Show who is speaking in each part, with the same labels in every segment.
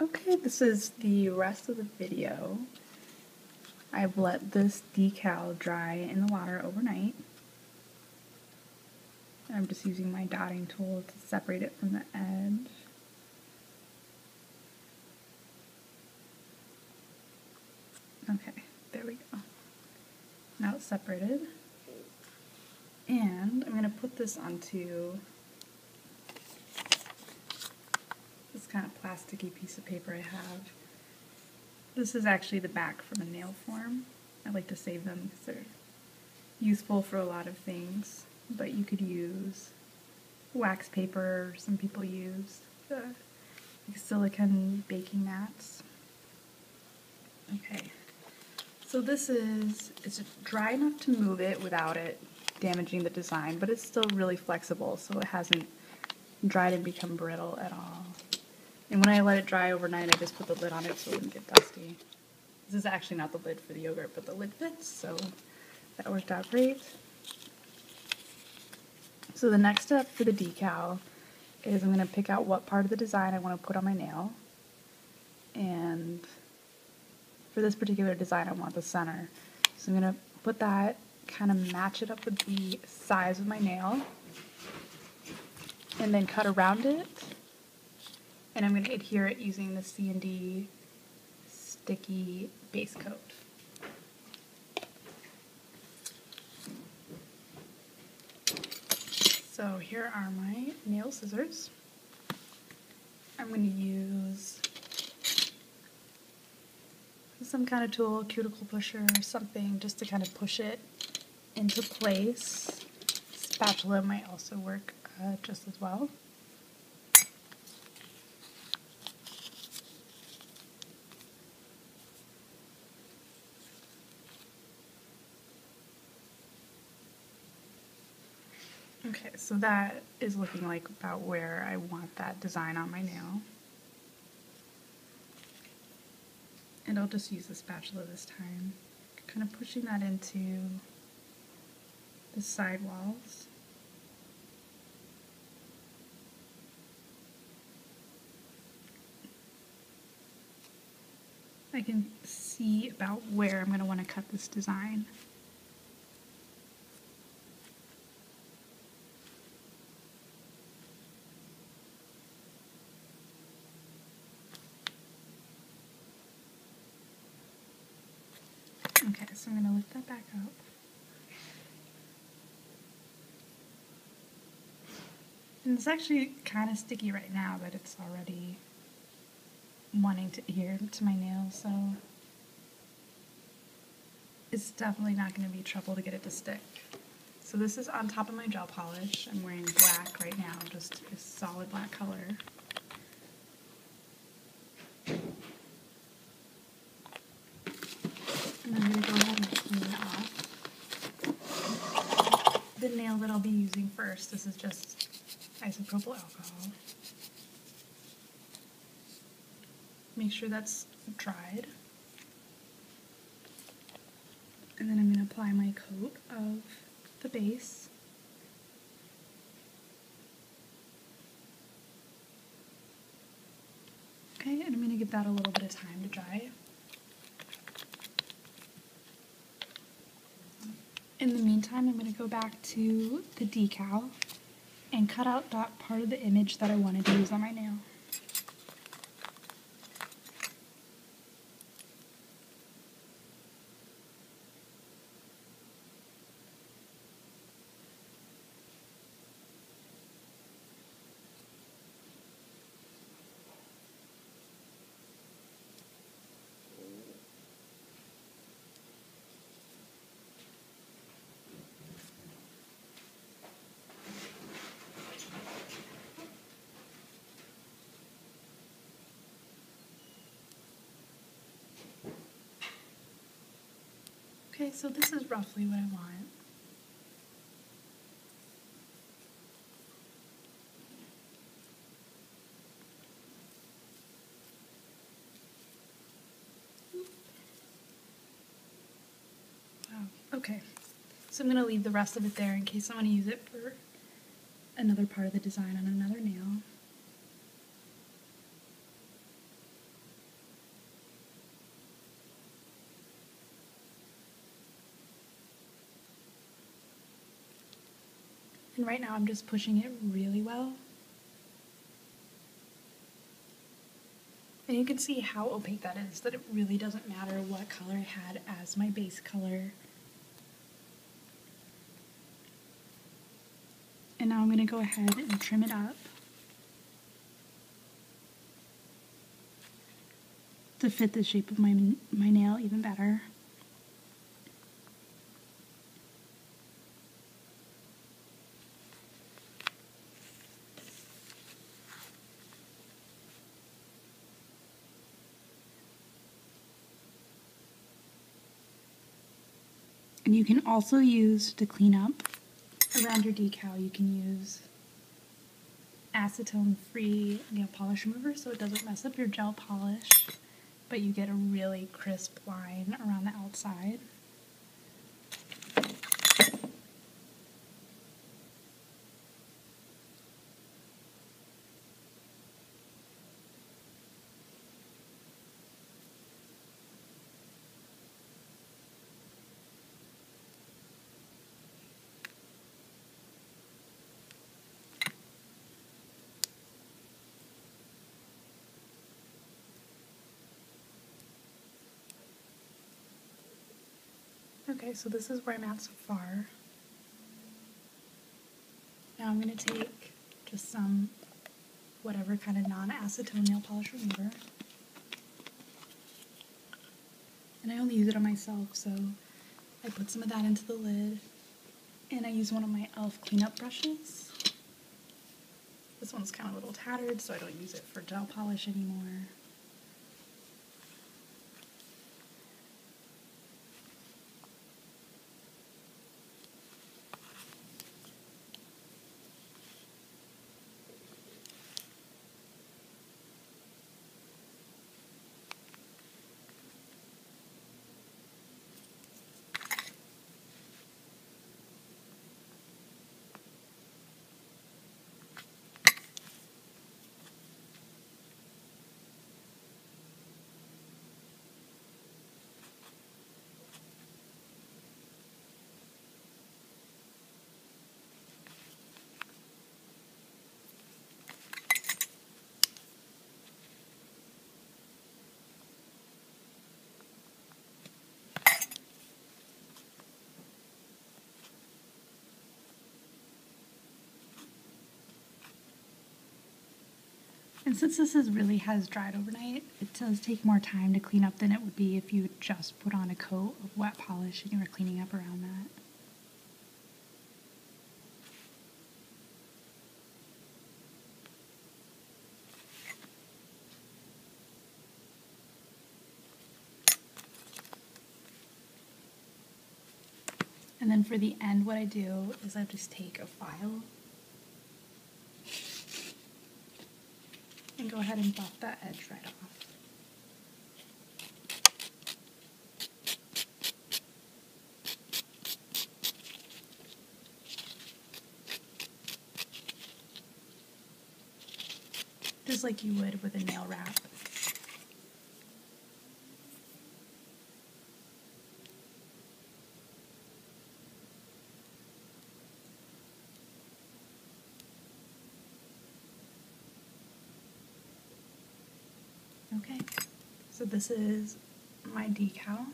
Speaker 1: Okay, this is the rest of the video. I've let this decal dry in the water overnight. I'm just using my dotting tool to separate it from the edge. Okay, there we go. Now it's separated. And I'm going to put this onto this kind of plasticky piece of paper I have. This is actually the back from a nail form. I like to save them because they're useful for a lot of things, but you could use wax paper. Some people use like silicone baking mats. Okay, so it's dry enough to move it without it damaging the design, but it's still really flexible, so it hasn't dried and become brittle at all. And when I let it dry overnight, I just put the lid on it so it wouldn't get dusty. This is actually not the lid for the yogurt, but the lid fits, so that worked out great. So the next step for the decal is I'm going to pick out what part of the design I want to put on my nail. And for this particular design, I want the center. So I'm going to put that, kind of match it up with the size of my nail, and then cut around it. And I'm going to adhere it using the C&D sticky base coat. So here are my nail scissors. I'm going to use some kind of tool, cuticle pusher or something, just to kind of push it into place. Spatula might also work just as well. Okay, so that is looking like about where I want that design on my nail. And I'll just use the spatula this time, kind of pushing that into the side walls. I can see about where I'm going to want to cut this design. Okay, so I'm going to lift that back up. And it's actually kind of sticky right now, but it's already wanting to adhere to my nail, so it's definitely not going to be trouble to get it to stick. So this is on top of my gel polish. I'm wearing black right now, just a solid black color. And I'm going to go ahead and clean off the nail that I'll be using first. This is just isopropyl alcohol. Make sure that's dried. And then I'm going to apply my coat of the base. Okay, and I'm going to give that a little bit of time to dry. In the meantime, I'm going to go back to the decal and cut out that part of the image that I wanted to use on my nail. Okay, so this is roughly what I want. Wow, okay. So I'm going to leave the rest of it there in case I want to use it for another part of the design on another nail. And right now I'm just pushing it really well. And you can see how opaque that is, that it really doesn't matter what color I had as my base color. And now I'm going to go ahead and trim it up to fit the shape of my nail even better. And you can also use, to clean up around your decal, you can use acetone-free nail polish remover so it doesn't mess up your gel polish, but you get a really crisp line around the outside. Okay, so this is where I'm at so far. Now I'm going to take just some whatever kind of non-acetone nail polish remover. And I only use it on myself, so I put some of that into the lid. And I use one of my e.l.f. cleanup brushes. This one's kind of a little tattered, so I don't use it for gel polish anymore. And since this has dried overnight, it does take more time to clean up than it would be if you would just put on a coat of wet polish and you were cleaning up around that. And then for the end, what I do is I just take a file and go ahead and buff that edge right off. Just like you would with a nail wrap. Okay, so this is my decal.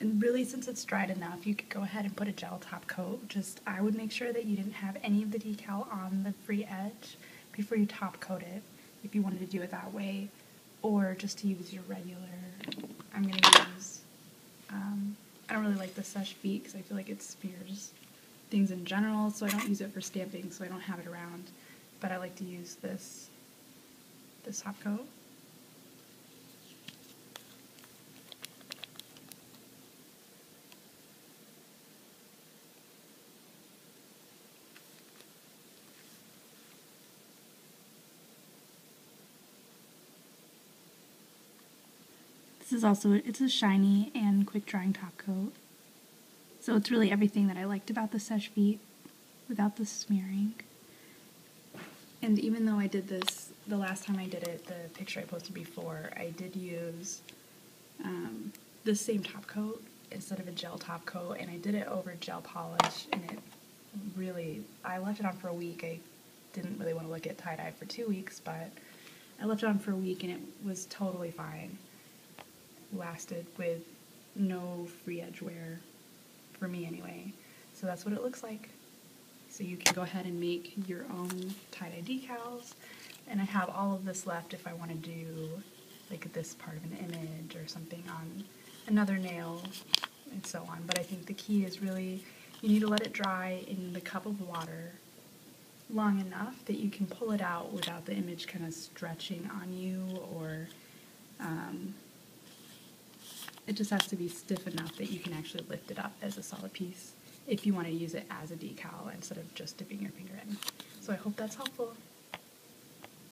Speaker 1: And really, since it's dried enough, you could go ahead and put a gel top coat. Just, I would make sure that you didn't have any of the decal on the free edge before you top coat it, if you wanted to do it that way, or just to use your regular. I'm going to use, I don't really like the Seche Vite because I feel like it smears things in general, so I don't use it for stamping, so I don't have it around. But I like to use this top coat. This is also, it's a shiny and quick drying top coat. So it's really everything that I liked about the Seche Vite without the smearing. And even though I did this, the last time I did it, the picture I posted before, I did use the same top coat instead of a gel top coat, and I did it over gel polish, and it really, I left it on for a week. I didn't really want to look at tie-dye for 2 weeks, but I left it on for a week and it was totally fine. Lasted with no free edge wear, for me anyway. So that's what it looks like. So you can go ahead and make your own tie-dye decals. And I have all of this left if I want to do like this part of an image or something on another nail and so on. But I think the key is really you need to let it dry in the cup of water long enough that you can pull it out without the image kind of stretching on you, or it just has to be stiff enough that you can actually lift it up as a solid piece if you want to use it as a decal instead of just dipping your finger in. So I hope that's helpful.